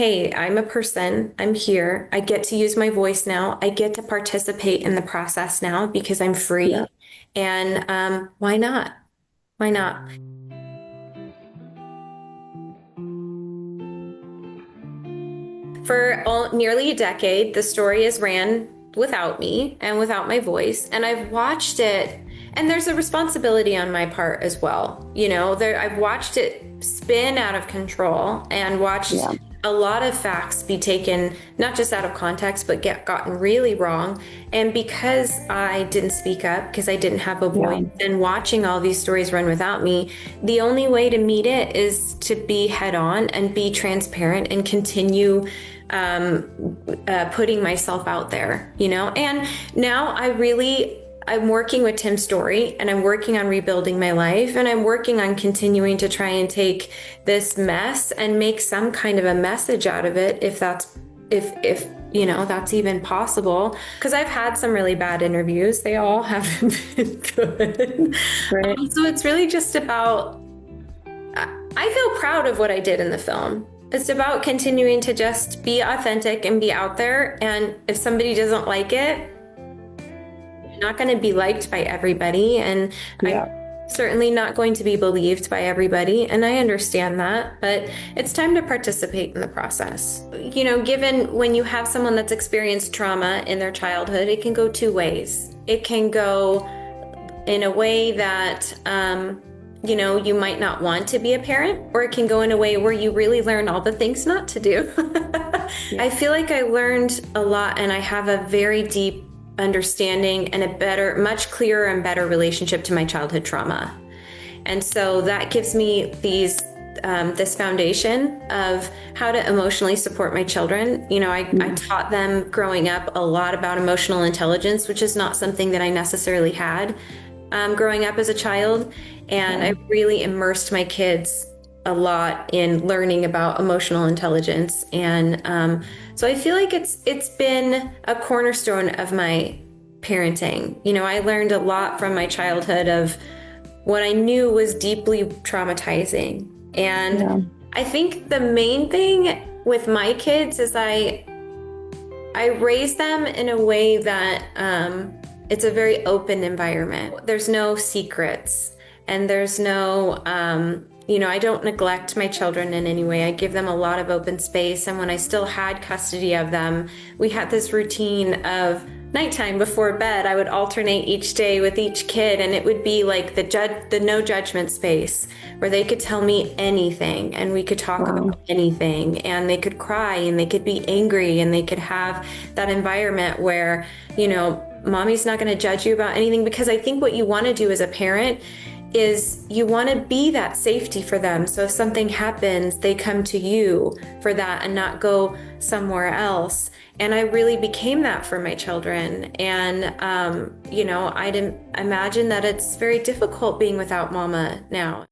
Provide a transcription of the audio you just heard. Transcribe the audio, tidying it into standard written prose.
hey, I'm a person, I'm here, I get to use my voice now, I get to participate in the process now because I'm free. Yeah. And why not? Why not? For nearly a decade, the story is ran without me and without my voice, and I've watched it. And there's a responsibility on my part as well. I've watched it spin out of control and watched Yeah. a lot of facts be taken not just out of context, but get gotten really wrong. And because I didn't speak up, because I didn't have a Yeah. voice, and watching all these stories run without me, the only way to meet it is to be head on and be transparent and continue putting myself out there, And now I'm working with Tim's story, and I'm working on rebuilding my life, and I'm working on continuing to try and take this mess and make some kind of a message out of it, if that's even possible. Because I've had some really bad interviews. They all haven't been good. Right. So it's really just about, I feel proud of what I did in the film. It's about continuing to just be authentic and be out there. And if somebody doesn't like it, you're not going to be liked by everybody. And I'm Yeah. certainly not going to be believed by everybody. And I understand that, but it's time to participate in the process. Given when you have someone that's experienced trauma in their childhood, it can go two ways. It can go in a way that, you might not want to be a parent, or it can go in a way where you really learn all the things not to do. I feel like I learned a lot, and I have a very deep understanding and much clearer and better relationship to my childhood trauma. And so that gives me this foundation of how to emotionally support my children. I taught them growing up a lot about emotional intelligence, which is not something that I necessarily had growing up as a child. And I really immersed my kids a lot in learning about emotional intelligence. And so I feel like it's been a cornerstone of my parenting. I learned a lot from my childhood of what I knew was deeply traumatizing. And Yeah. I think the main thing with my kids is I raise them in a way that it's a very open environment. There's no secrets, and there's no, I don't neglect my children in any way. I give them a lot of open space. And when I still had custody of them, we had this routine of nighttime before bed. I would alternate each day with each kid, and it would be like the no judgment space where they could tell me anything and we could talk about anything, and they could cry and they could be angry, and they could have that environment where, mommy's not going to judge you about anything. Because I think what you want to do as a parent is you want to be that safety for them. So if something happens, they come to you for that and not go somewhere else. And I really became that for my children. And, I'd imagine that it's very difficult being without mama now.